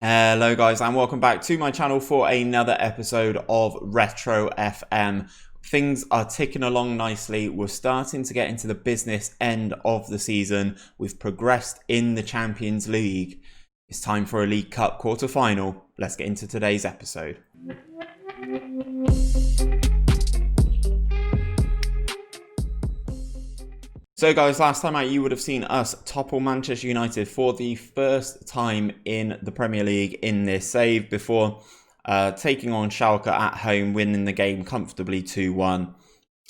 Hello guys and welcome back to my channel for another episode of Retro FM. Things are ticking along nicely. We're starting to get into the business end of the season. We've progressed in the Champions League. It's time for a League Cup quarter-final. Let's get into today's episode. So guys, last time out you would have seen us topple Manchester United for the first time in the Premier League in this save before taking on Schalke at home, winning the game comfortably 2-1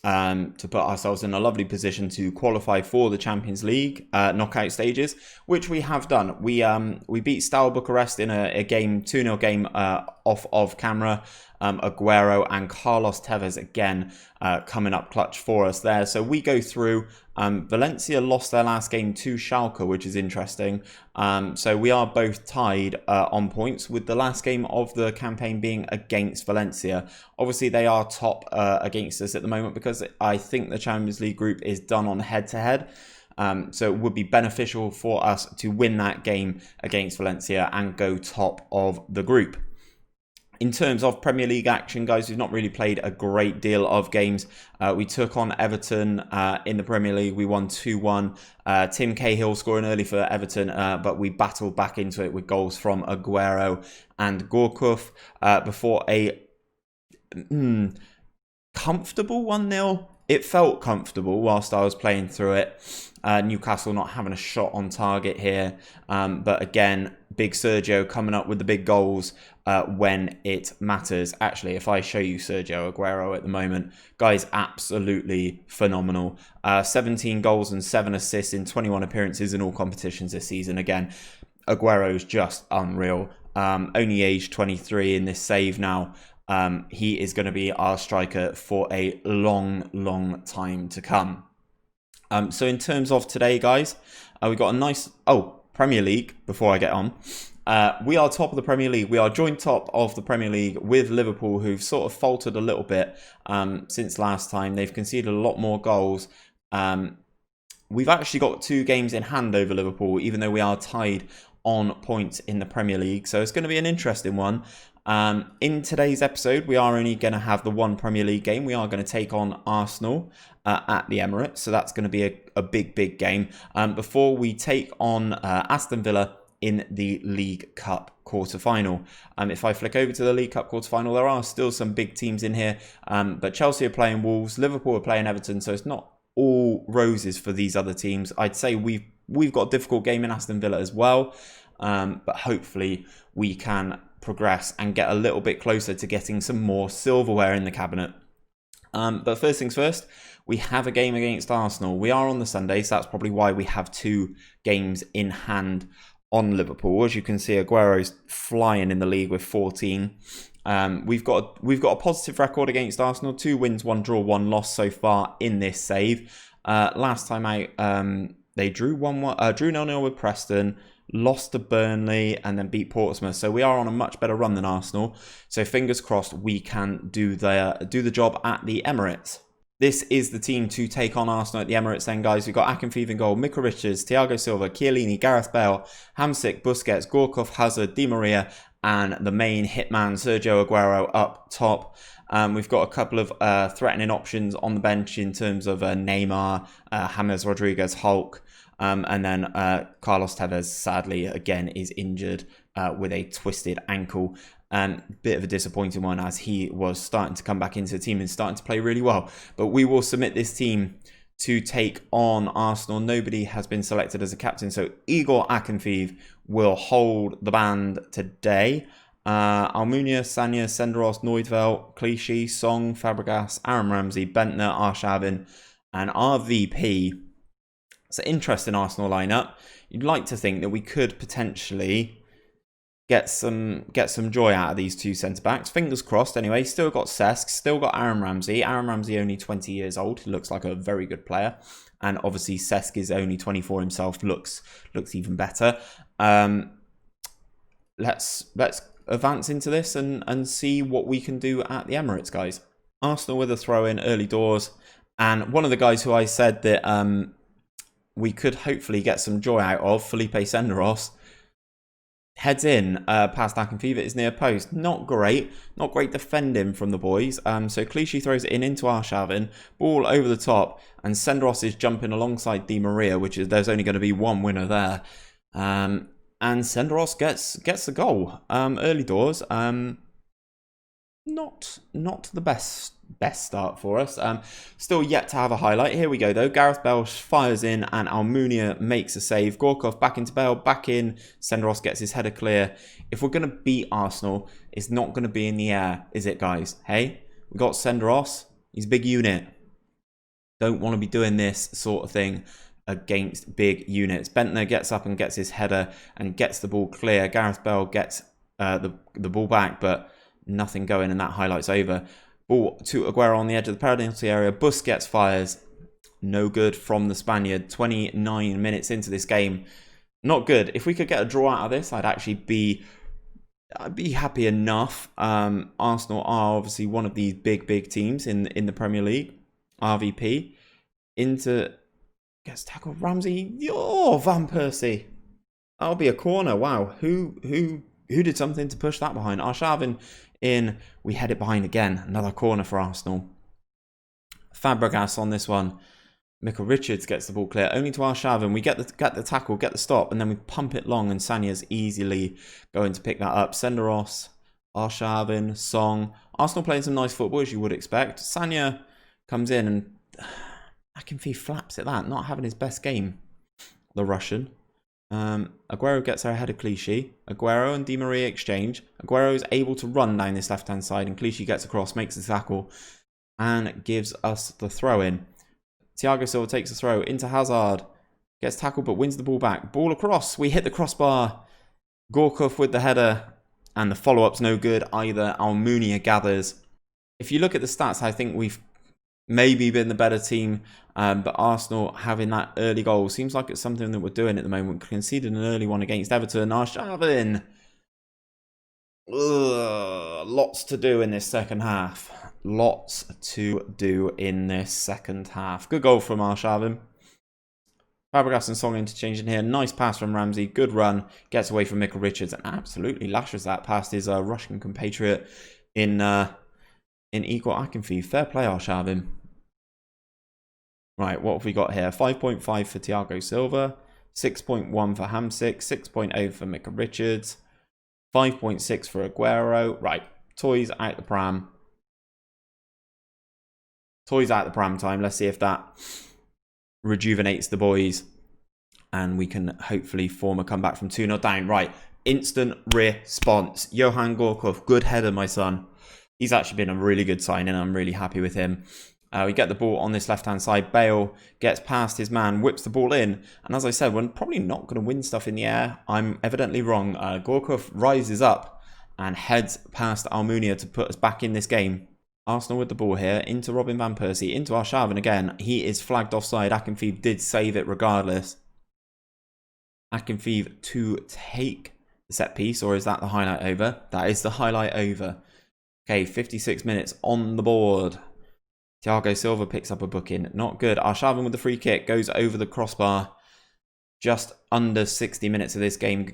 to put ourselves in a lovely position to qualify for the Champions League knockout stages, which we have done. We beat Steaua Bucharest in a game, 2-0 game off of camera. Aguero and Carlos Tevez again coming up clutch for us there. So we go through. Valencia lost their last game to Schalke, which is interesting. So we are both tied on points, with the last game of the campaign being against Valencia. Obviously, they are top against us at the moment because I think the Champions League group is done on head-to-head. So it would be beneficial for us to win that game against Valencia and go top of the group. In terms of Premier League action, guys, we've not really played a great deal of games. We took on Everton in the Premier League. We won 2-1. Tim Cahill scoring early for Everton, but we battled back into it with goals from Aguero and Gorkuf before a comfortable 1-0. It felt comfortable whilst I was playing through it. Newcastle not having a shot on target here. But again, big Sergio coming up with the big goals when it matters. Actually, if I show you Sergio Aguero at the moment, guys, absolutely phenomenal. 17 goals and 7 assists in 21 appearances in all competitions this season. Again, Aguero's just unreal. Only aged 23 in this save now. He is going to be our striker for a long time to come. So in terms of today, guys, we got a nice... Premier League, before I get on. We are top of the Premier League. We are joint top of the Premier League with Liverpool, who've sort of faltered a little bit since last time. They've conceded a lot more goals. We've actually got 2 games in hand over Liverpool, even though we are tied on points in the Premier League. So it's going to be an interesting one. In today's episode, we are only going to have the one Premier League game. We are going to take on Arsenal at the Emirates. So that's going to be a big game before we take on Aston Villa in the League Cup quarter-final. If I flick over to the League Cup quarter-final, there are still some big teams in here. But Chelsea are playing Wolves, Liverpool are playing Everton. So it's not all roses for these other teams. I'd say we've got a difficult game in Aston Villa as well. But hopefully we can progress and get a little bit closer to getting some more silverware in the cabinet. But first things first, we have a game against Arsenal. We are on the Sunday, so that's probably why we have 2 games in hand on Liverpool. As you can see, Aguero's flying in the league with 14. We've got a positive record against Arsenal. 2 wins, 1 draw, 1 loss so far in this save. Last time out, they drew 0-0 with Preston, lost to Burnley, and then beat Portsmouth. So we are on a much better run than Arsenal. So fingers crossed we can do the job at the Emirates. This is the team to take on Arsenal at the Emirates then, guys. We've got Akinfeev in goal, Mika Richards, Thiago Silva, Chiellini, Gareth Bale, Hamsik, Busquets, Gorkov, Hazard, Di Maria, and the main hitman, Sergio Aguero, up top. We've got a couple of threatening options on the bench in terms of Neymar, James Rodriguez, Hulk. And then Carlos Tevez, sadly, again, is injured with a twisted ankle. Bit of a disappointing one, as he was starting to come back into the team and starting to play really well. But we will submit this team to take on Arsenal. Nobody has been selected as a captain, so Igor Akinfeev will hold the band today. Almunia, Sanya, Senderos, Neudveld, Clichy, Song, Fabregas, Aaron Ramsey, Bentner, Arshavin, and RVP. It's an interesting Arsenal lineup. You'd like to think that we could potentially get some joy out of these 2 centre-backs. Fingers crossed anyway. Still got Cesc, still got Aaron Ramsey. Aaron Ramsey only 20 years old. He looks like a very good player. And obviously Cesc is only 24 himself. Looks even better. Let's advance into this and see what we can do at the Emirates, guys. Arsenal with a throw-in early doors. And one of the guys who I said that we could hopefully get some joy out of, Felipe Senderos, Heads in, past Akinfeev, it's near post. Not great defending from the boys. So Clichy throws it into Arshavin, ball over the top, and Senderos is jumping alongside Di Maria, which is, there's only going to be one winner there. And Senderos gets the goal. Early doors. Not the best start for us. Still yet to have a highlight. Here we go though. Gareth Bale fires in and Almunia makes a save. Gorkov back into Bale, back in. Senderos gets his header clear. If we're going to beat Arsenal, it's not going to be in the air, is it, guys? Hey, we got Senderos. He's a big unit. Don't want to be doing this sort of thing against big units. Bentner gets up and gets his header and gets the ball clear. Gareth Bale gets the ball back, but nothing going, and that highlights over. Ball to Aguero on the edge of the penalty area. Busquets fires. No good from the Spaniard. 29 minutes into this game. Not good. If we could get a draw out of this, I'd be happy enough. Arsenal are obviously one of these big teams in the Premier League. RVP. Into gets tackled. Ramsey. Oh, Van Persie. That'll be a corner. Wow. Who did something to push that behind? Arshavin in. We head it behind again. Another corner for Arsenal. Fabregas on this one. Michael Richards gets the ball clear. Only to Arshavin. We get the tackle, get the stop, and then we pump it long, and Sanya's easily going to pick that up. Senderos, Arshavin, Song. Arsenal playing some nice football, as you would expect. Sanya comes in, and Akinfeev flaps at that. Not having his best game, the Russian. Aguero gets her ahead of Clichy. Aguero and Di Maria exchange. Aguero is able to run down this left-hand side, and Clichy gets across, makes the tackle, and gives us the throw-in. Thiago Silva takes the throw into Hazard. Gets tackled, but wins the ball back. Ball across. We hit the crossbar. Gorkov with the header, and the follow-up's no good either. Almunia gathers. If you look at the stats, I think we've maybe been the better team, but Arsenal having that early goal seems like it's something that we're doing at the moment. Conceded an early one against Everton. Arshavin. Lots to do in this second half. Lots to do in this second half. Good goal from Arshavin. Fabregas and Song interchanging here. Nice pass from Ramsey. Good run. Gets away from Michael Richards and absolutely lashes that past his Russian compatriot in equal Akinfeev. Fair play, Arshavin. Right, what have we got here? 5.5 for Thiago Silva, 6.1 for Hamsik, 6.0 for Michael Richards, 5.6 for Aguero. Right, toys out the pram. Toys out the pram time. Let's see if that rejuvenates the boys and we can hopefully form a comeback from 2-0 down. Right, instant response. Johan Gorkov, good header, my son. He's actually been a really good signing. I'm really happy with him. We get the ball on this left-hand side. Bale gets past his man, whips the ball in. And as I said, we're probably not going to win stuff in the air. I'm evidently wrong. Gorkov rises up and heads past Almunia to put us back in this game. Arsenal with the ball here. Into Robin Van Persie. Into Arshavin again. He is flagged offside. Akinfeev did save it regardless. Akinfeev to take the set piece. Or is that the highlight over? That is the highlight over. Okay, 56 minutes on the board. Thiago Silva picks up a booking. Not good. Arshavin with the free kick. Goes over the crossbar. Just under 60 minutes of this game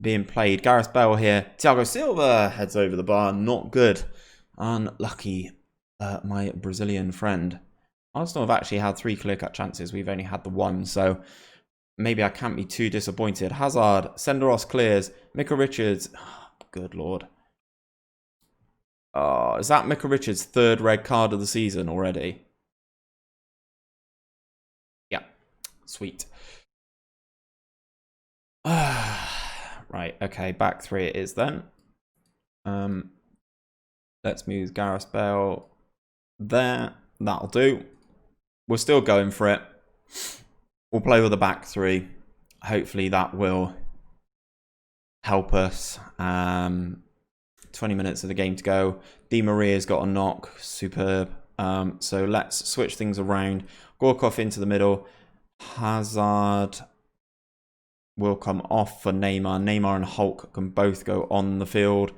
being played. Gareth Bale here. Thiago Silva heads over the bar. Not good. Unlucky, my Brazilian friend. Arsenal have actually had 3 clear-cut chances. We've only had the 1. So maybe I can't be too disappointed. Hazard. Senderos clears. Michael Richards. Oh, good Lord. Is that Michael Richards' 3rd red card of the season already? Yeah. Sweet. Right, okay. Back 3 it is then. Let's move Gareth Bale there. That'll do. We're still going for it. We'll play with the back 3. Hopefully that will help us. 20 minutes of the game to go. Di Maria's got a knock. Superb. So let's switch things around. Gorkov into the middle. Hazard will come off for Neymar. Neymar and Hulk can both go on the field.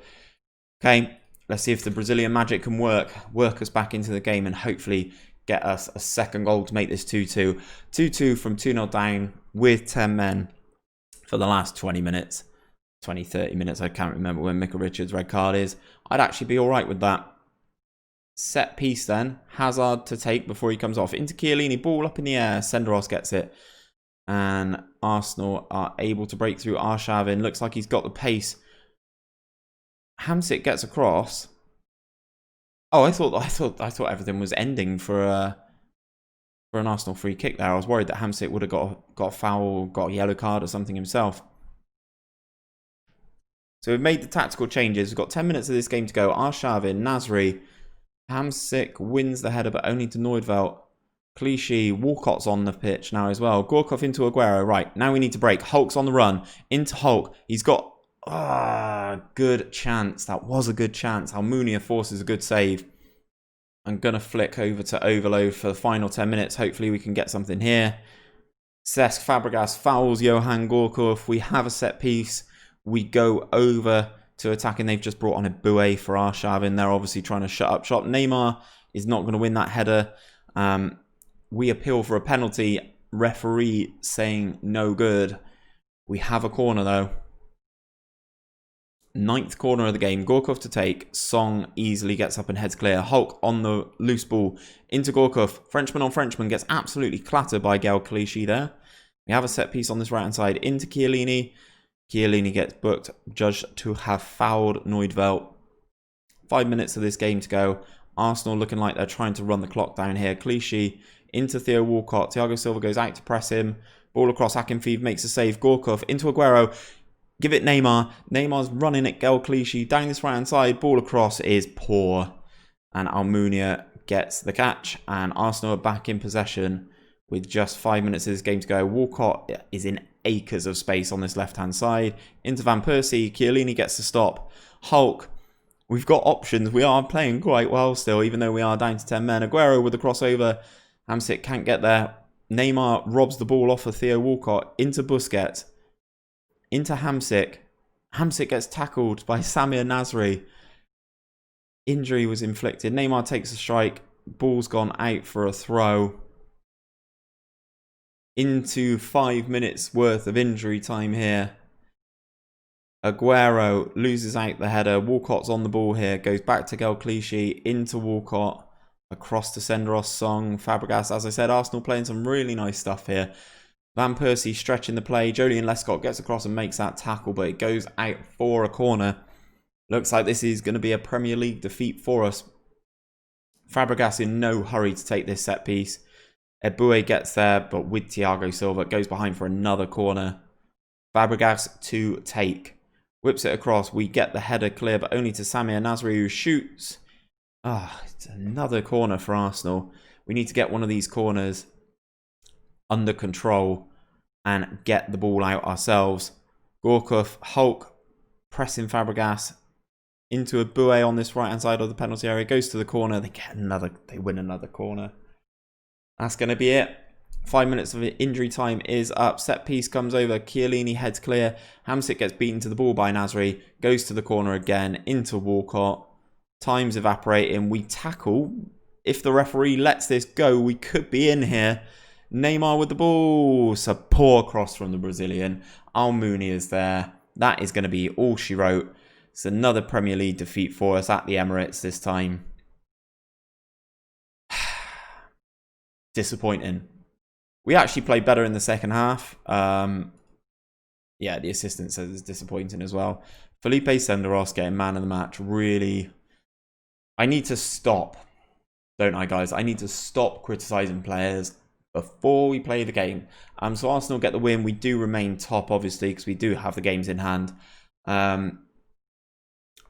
Okay, let's see if the Brazilian magic can work us back into the game and hopefully get us a second goal to make this 2-2. 2-2 from 2-0 down with 10 men for the last 20 minutes. 20, 30 minutes. I can't remember when Micah Richards' red card is. I'd actually be all right with that. Set piece then. Hazard to take before he comes off. Into Chiellini. Ball up in the air. Senderos gets it. And Arsenal are able to break through Arshavin. Looks like he's got the pace. Hamsik gets across. Oh, I thought everything was ending for an Arsenal free kick there. I was worried that Hamsik would have got a foul, got a yellow card or something himself. So we've made the tactical changes. We've got 10 minutes of this game to go. Arshavin, Nasri, Hamsik wins the header, but only to Noidveld. Clichy, Walcott's on the pitch now as well. Gorkov into Aguero. Right, now we need to break. Hulk's on the run. Into Hulk. He's got good chance. That was a good chance. Almunia forces a good save. I'm going to flick over to Overload for the final 10 minutes. Hopefully we can get something here. Cesc Fabregas fouls Johan Gorkov. We have a set piece. We go over to attacking. They've just brought on a Dewey for Arshavin. They're obviously trying to shut up shop. Neymar is not going to win that header. We appeal for a penalty. Referee saying no good. We have a corner though. 9th corner of the game. Gorkov to take. Song easily gets up and heads clear. Hulk on the loose ball. Into Gorkov. Frenchman on Frenchman. Gets absolutely clattered by Gael Clichy there. We have a set piece on this right hand side. Into Chiellini. Chiellini gets booked. Judged to have fouled Noidveld. 5 minutes of this game to go. Arsenal looking like they're trying to run the clock down here. Clichy into Theo Walcott. Thiago Silva goes out to press him. Ball across. Akinfeev makes a save. Gorkov into Aguero. Give it Neymar. Neymar's running at Gael Clichy. Down this right hand side. Ball across is poor. And Almunia gets the catch. And Arsenal are back in possession with just 5 minutes of this game to go. Walcott is in acres of space on this left hand side. Into Van Persie. Chiellini gets the stop. Hulk. We've got options. We are playing quite well still, even though we are down to 10 men. Aguero with the crossover. Hamsik can't get there. Neymar robs the ball off of Theo Walcott. Into Busquets. Into Hamsik. Hamsik gets tackled by Samir Nasri. Injury was inflicted. Neymar takes a strike. Ball's gone out for a throw. Into 5 minutes worth of injury time here. Aguero loses out the header. Walcott's on the ball here. Goes back to Gael Clichy. Into Walcott. Across to Senderos, Song, Fabregas. As I said, Arsenal playing some really nice stuff here. Van Persie stretching the play. Jolien Lescott gets across and makes that tackle, but it goes out for a corner. Looks like this is going to be a Premier League defeat for us. Fabregas in no hurry to take this set piece. Eboué gets there, but with Thiago Silva, goes behind for another corner. Fabregas to take. Whips it across. We get the header clear, but only to Samir Nasri, who shoots. It's another corner for Arsenal. We need to get one of these corners under control and get the ball out ourselves. Gorkov, Hulk, pressing Fabregas into Eboué on this right hand side of the penalty area. Goes to the corner. They win another corner. That's going to be it. 5 minutes of injury time is up. Set piece comes over. Chiellini heads clear. Hamsik gets beaten to the ball by Nasri. Goes to the corner again. Into Walcott. Time's evaporating. We tackle. If the referee lets this go, we could be in here. Neymar with the ball. It's a poor cross from the Brazilian. Almunia is there. That is going to be all she wrote. It's another Premier League defeat for us at the Emirates this time. Disappointing. We actually played better in the second half. The assistant says it's disappointing as well. Felipe Senderos getting man of the match. Really, I need to stop, don't I, guys? I need to stop criticising players before we play the game. So Arsenal get the win. We do remain top, obviously, because we do have the games in hand.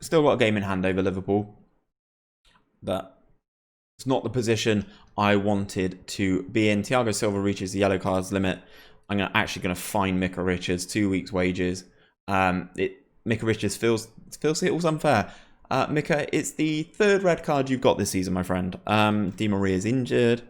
Still got a game in hand over Liverpool. But it's not the position I wanted to be in. Thiago Silva reaches the yellow cards limit. I'm actually going to fine Micah Richards 2 weeks' wages. Micah Richards feels it was unfair. Micah, it's the third red card you've got this season, my friend. Di Maria's injured.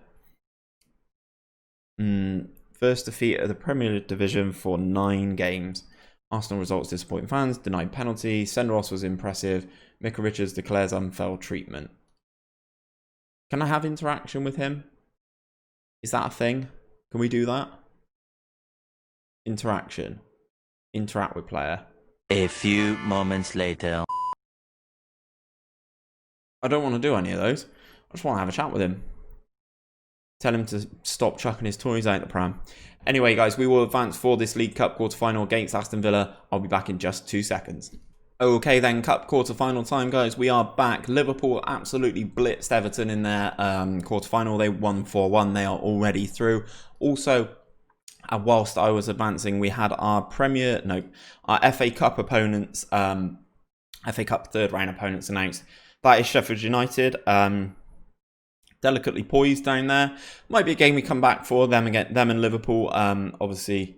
First defeat of the Premier Division for 9 games. Arsenal results disappointing fans. Denied penalty. Senderos was impressive. Micah Richards declares unfair treatment. Can I have interaction with him? Is that a thing? Can we do that? Interaction. Interact with player. A few moments later. I don't want to do any of those. I just want to have a chat with him. Tell him to stop chucking his toys out the pram. Anyway, guys, we will advance for this League Cup quarter-final against Aston Villa. I'll be back in just 2 seconds. Okay then, Cup quarter-final time, guys. We are back. Liverpool absolutely blitzed Everton in their quarter-final. They won 4-1. They are already through. Also, whilst I was advancing, we had our FA Cup opponents, FA Cup third-round opponents announced. That is Sheffield United. Delicately poised down there. Might be a game we come back for them and Liverpool. Obviously,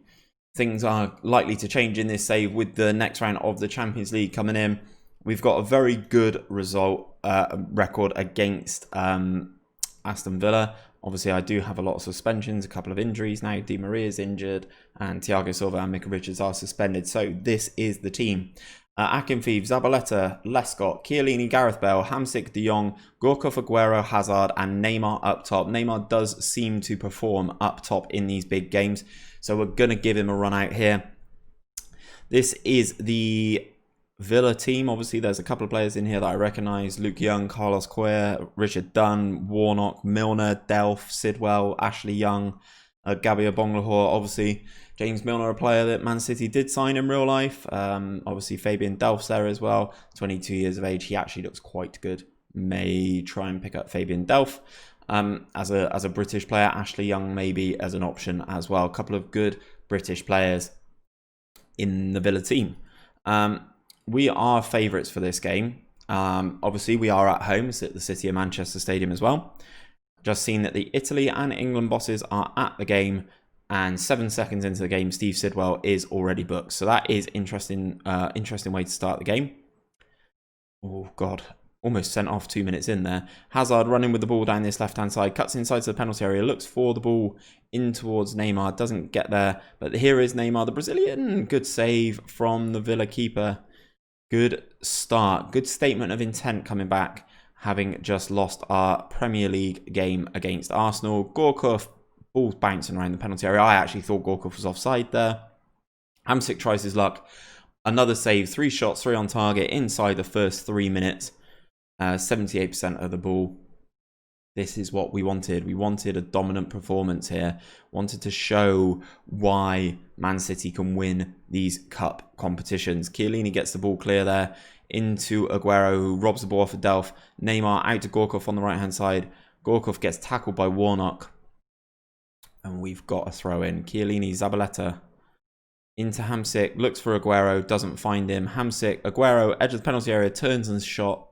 things are likely to change in this save with the next round of the Champions League coming in. We've got a very good record against Aston Villa. Obviously, I do have a lot of suspensions, a couple of injuries now. Di Maria's injured, and Thiago Silva and Micah Richards are suspended. So this is the team. Akinfeev, Zabaleta, Lescott, Chiellini, Gareth Bale, Hamsik, De Jong, Gorkov, Aguero, Hazard, and Neymar up top. Neymar does seem to perform up top in these big games, so we're going to give him a run out here. This is the Villa team. Obviously, there's a couple of players in here that I recognise. Luke Young, Carlos Quer, Richard Dunn, Warnock, Milner, Delph, Sidwell, Ashley Young, Gabby Bonglahor. Obviously, James Milner, a player that Man City did sign in real life. Obviously, Fabian Delph's there as well. 22 years of age. He actually looks quite good. May try and pick up Fabian Delph as a British player. Ashley Young maybe as an option as well. A couple of good British players in the Villa team. We are favourites for this game. Obviously, we are at home. It's at the City of Manchester Stadium as well. Just seen that the Italy and England bosses are at the game. And 7 seconds into the game, Steve Sidwell is already booked. So that is interesting way to start the game. Oh, God. Almost sent off 2 minutes in there. Hazard running with the ball down this left-hand side. Cuts inside to the penalty area. Looks for the ball in towards Neymar. Doesn't get there. But here is Neymar, the Brazilian. Good save from the Villa keeper. Good start. Good statement of intent coming back, having just lost our Premier League game against Arsenal. Gorkov. Ball's bouncing around the penalty area. I actually thought Gorkov was offside there. Hamsik tries his luck. Another save. 3 shots, 3 on target inside the first 3 minutes. 78% of the ball. This is what we wanted. We wanted a dominant performance here. Wanted to show why Man City can win these cup competitions. Chiellini gets the ball clear there into Aguero, who robs the ball off of Delph. Neymar out to Gorkov on the right-hand side. Gorkov gets tackled by Warnock. And we've got a throw in. Chiellini, Zabaleta into Hamsik. Looks for Aguero. Doesn't find him. Hamsik, Aguero, edge of the penalty area. Turns and shot.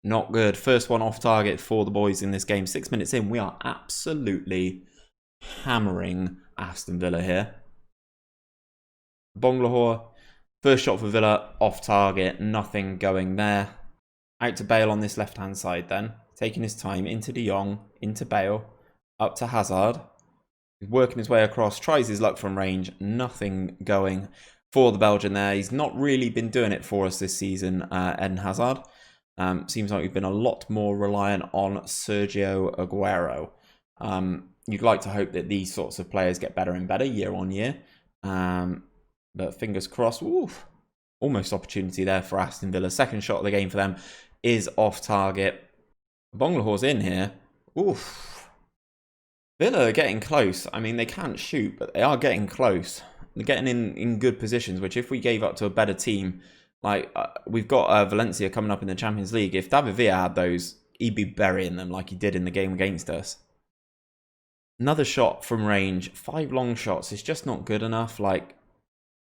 Not good. First one off target for the boys in this game. 6 minutes in. We are absolutely hammering Aston Villa here. Bonglahor. First shot for Villa. Off target. Nothing going there. Out to Bale on this left-hand side then. Taking his time. Into De Jong. Into Bale. Up to Hazard. He's working his way across, tries his luck from range, nothing going for the Belgian there. He's not really been doing it for us this season, Eden Hazard. Seems like we've been a lot more reliant on Sergio Aguero. You'd like to hope that these sorts of players get better and better year on year. But fingers crossed, oof, almost opportunity there for Aston Villa. Second shot of the game for them is off target. Bonglahor's in here. Oof. Villa are getting close. I mean, they can't shoot, but they are getting close. They're getting in good positions, which if we gave up to a better team, like we've got Valencia coming up in the Champions League. If David Villa had those, he'd be burying them like he did in the game against us. Another shot from range. 5 long shots. It's just not good enough. Like,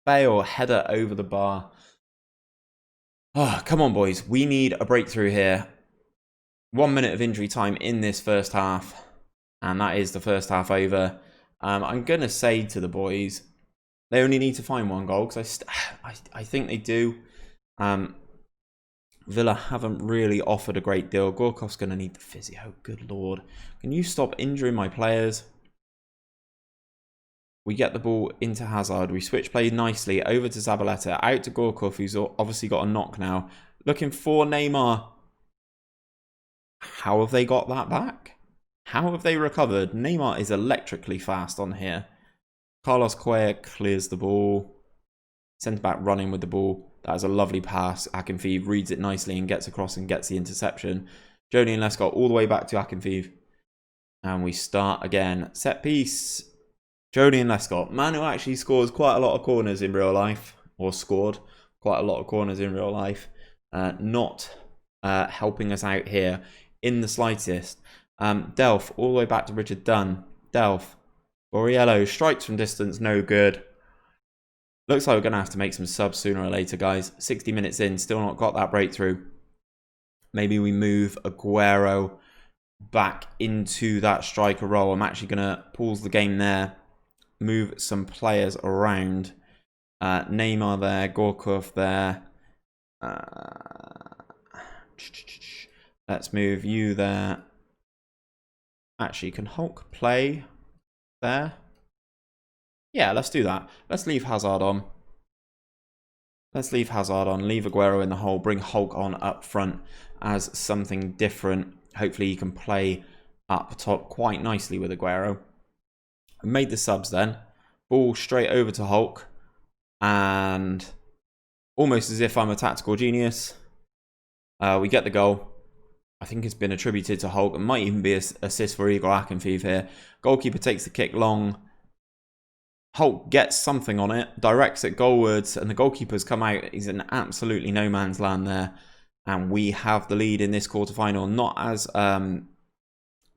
Bale, header over the bar. Oh, come on, boys. We need a breakthrough here. 1 minute of injury time in this first half. And that is the first half over. I'm going to say to the boys, they only need to find 1 goal. Because I think they do. Villa haven't really offered a great deal. Gorkov's going to need the physio. Good Lord. Can you stop injuring my players? We get the ball into Hazard. We switch play nicely over to Zabaleta. Out to Gorkov, who's obviously got a knock now. Looking for Neymar. How have they got that back? How have they recovered? Neymar is electrically fast on here. Carlos Quer clears the ball. Centre back running with the ball. That is a lovely pass. Akinfeev reads it nicely and gets across and gets the interception. Jody and Lescott all the way back to Akinfeev. And we start again. Set piece. Jody and Lescott. Man who actually scores quite a lot of corners in real life. Or scored quite a lot of corners in real life. Not helping us out here in the slightest. Delph all the way back to Richard Dunn. Delph. Borriello strikes from distance. No good. Looks like we're going to have to make some subs sooner or later, guys. 60 minutes in. Still not got that breakthrough. Maybe we move Aguero back into that striker role. I'm actually going to pause the game there. Move some players around. Neymar there. Gorkov there. Let's move you there. Actually, can Hulk play there? Yeah, let's do that. Let's leave Hazard on. Leave Aguero in the hole. Bring Hulk on up front as something different. Hopefully he can play up top quite nicely with Aguero. I made the subs then. Ball straight over to Hulk. And almost as if I'm a tactical genius, we get the goal. I think it's been attributed to Hulk. It might even be an assist for Igor Akinfeev here. Goalkeeper takes the kick long. Hulk gets something on it, directs it goalwards, and the goalkeeper's come out. He's in absolutely no man's land there. And we have the lead in this quarterfinal. Not as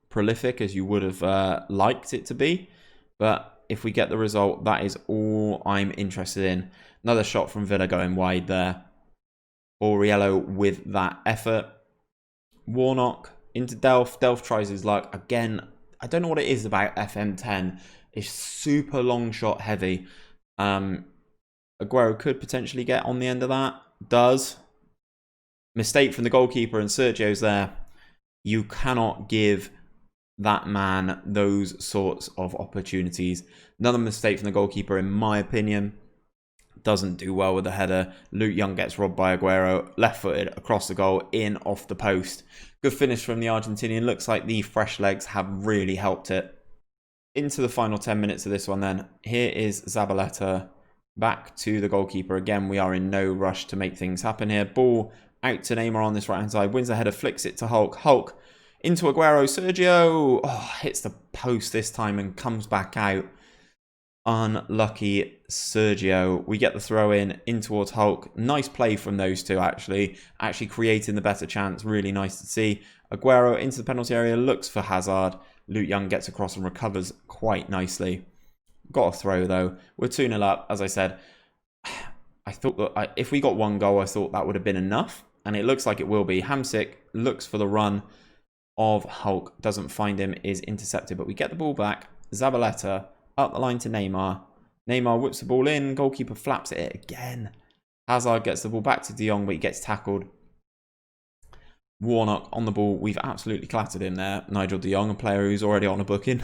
prolific as you would have liked it to be. But if we get the result, that is all I'm interested in. Another shot from Villa going wide there. Borriello with that effort. Warnock into Delph. Delph tries his luck. Again, I don't know what it is about FM10. It's super long shot heavy. Aguero could potentially get on the end of that. Does. Mistake from the goalkeeper and Sergio's there. You cannot give that man those sorts of opportunities. Another mistake from the goalkeeper, in my opinion. Doesn't do well with the header. Luke Young gets robbed by Aguero. Left-footed across the goal, in off the post. Good finish from the Argentinian. Looks like the fresh legs have really helped it. Into the final 10 minutes of this one then. Here is Zabaleta back to the goalkeeper. Again, we are in no rush to make things happen here. Ball out to Neymar on this right-hand side. Wins the header, flicks it to Hulk. Hulk into Aguero. Sergio hits the post this time and comes back out. Unlucky Sergio. We get the throw in towards Hulk. Nice play from those two, actually. Actually creating the better chance. Really nice to see. Aguero into the penalty area. Looks for Hazard. Luke Young gets across and recovers quite nicely. Got a throw, though. We're 2-0 up, as I said. I thought that if we got one goal, I thought that would have been enough. And it looks like it will be. Hamsik looks for the run of Hulk. Doesn't find him. Is intercepted. But we get the ball back. Zabaleta up the line to Neymar. Neymar whips the ball in. Goalkeeper flaps at it again. Hazard gets the ball back to De Jong, but he gets tackled. Warnock on the ball. We've absolutely clattered him there. Nigel De Jong, a player who's already on a booking.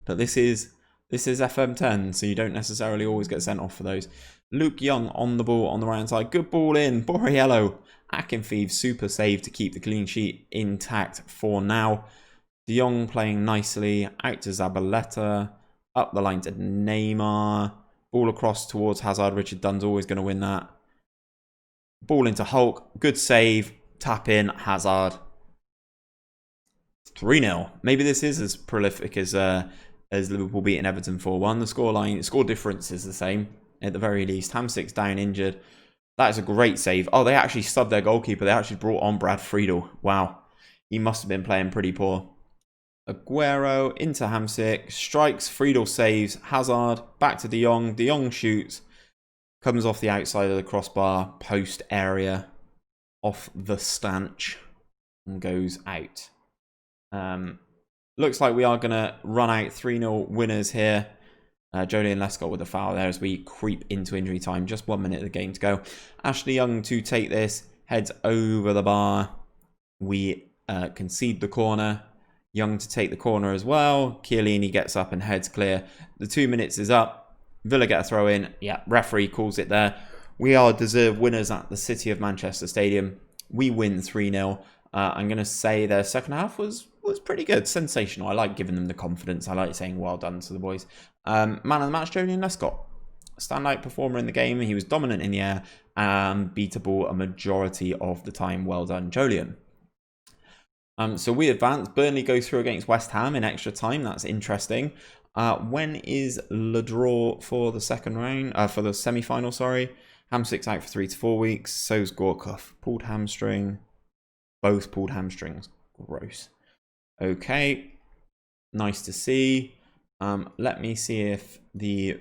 But this is FM10, so you don't necessarily always get sent off for those. Luke Young on the ball on the right hand side. Good ball in. Borriello. Akinfeev super save to keep the clean sheet intact for now. De Jong playing nicely. Out to Zabaleta. Up the line to Neymar. Ball across towards Hazard. Richard Dunn's always going to win that. Ball into Hulk. Good save. Tap in. Hazard. 3-0. Maybe this is as prolific as Liverpool beating Everton 4-1. The score difference is the same at the very least. Hamsik's down injured. That is a great save. Oh, they actually subbed their goalkeeper. They actually brought on Brad Friedel. Wow. He must have been playing pretty poor. Aguero into Hamsik. Strikes. Friedel saves. Hazard. Back to De Jong. De Jong shoots. Comes off the outside of the crossbar. Post area. Off the stanch. And goes out. Looks like we are going to run out 3-0 winners here. Jolien Lescott with a foul there as we creep into injury time. Just 1 minute of the game to go. Ashley Young to take this. Heads over the bar. We concede the corner. Young to take the corner as well. Chiellini gets up and heads clear. The 2 minutes is up. Villa get a throw in. Yeah, referee calls it there. We are deserved winners at the City of Manchester Stadium. We win 3-0. I'm going to say their second half was pretty good. Sensational. I like giving them the confidence. I like saying well done to the boys. Man of the match, Jolien Lescott. standout performer in the game. He was dominant in the air and beatable a majority of the time. Well done, Jolyon. So we advance. Burnley go through against West Ham in extra time. That's interesting. When is the draw for the second round? For the semi-final, sorry. Hamsik out for 3 to 4 weeks. So's Gorkov. Pulled hamstring. Both pulled hamstrings. Gross. Okay. Nice to see. Let me see if the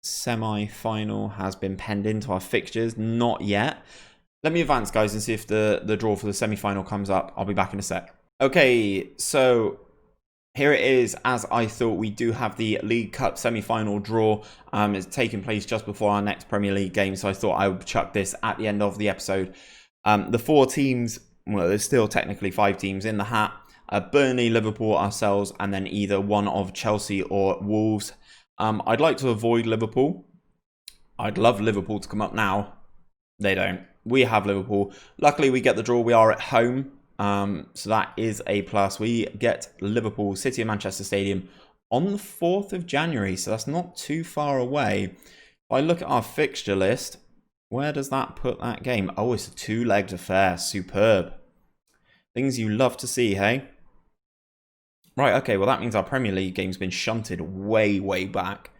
semi-final has been penned into our fixtures. Not yet. Let me advance, guys, and see if the draw for the semi-final comes up. I'll be back in a sec. Okay, so here it is. As I thought, we do have the League Cup semi-final draw. It's taking place just before our next Premier League game, so I thought I would chuck this at the end of the episode. The 4 teams, well, there's still technically 5 teams in the hat. Burnley, Liverpool, ourselves, and then either one of Chelsea or Wolves. I'd like to avoid Liverpool. I'd love Liverpool to come up now. They don't. We have Liverpool. Luckily, we get the draw. We are at home. So that is a plus. We get Liverpool, City of Manchester Stadium on the 4th of January. So that's not too far away. If I look at our fixture list, where does that put that game? Oh, it's a 2-legged affair. Superb. Things you love to see, hey? Right, okay. Well, that means our Premier League game's been shunted way, way back.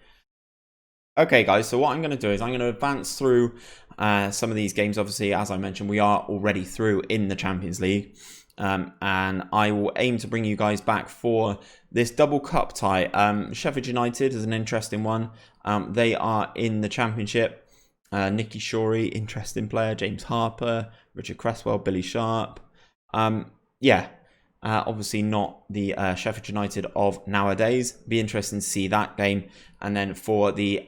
Okay, guys, so what I'm going to do is I'm going to advance through some of these games. Obviously, as I mentioned, we are already through in the Champions League. And I will aim to bring you guys back for this double cup tie. Sheffield United is an interesting one. They are in the Championship. Nicky Shorey, interesting player. James Harper, Richard Cresswell, Billy Sharp. Obviously not the Sheffield United of nowadays. Be interesting to see that game. And then for the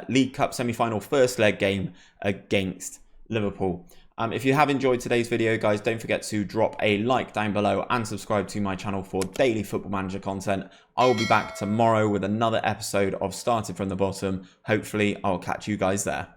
League Cup semi-final first leg game against Liverpool. If you have enjoyed today's video, guys, don't forget to drop a like down below and subscribe to my channel for daily Football Manager content. I will be back tomorrow with another episode of Started from the Bottom. Hopefully, I'll catch you guys there.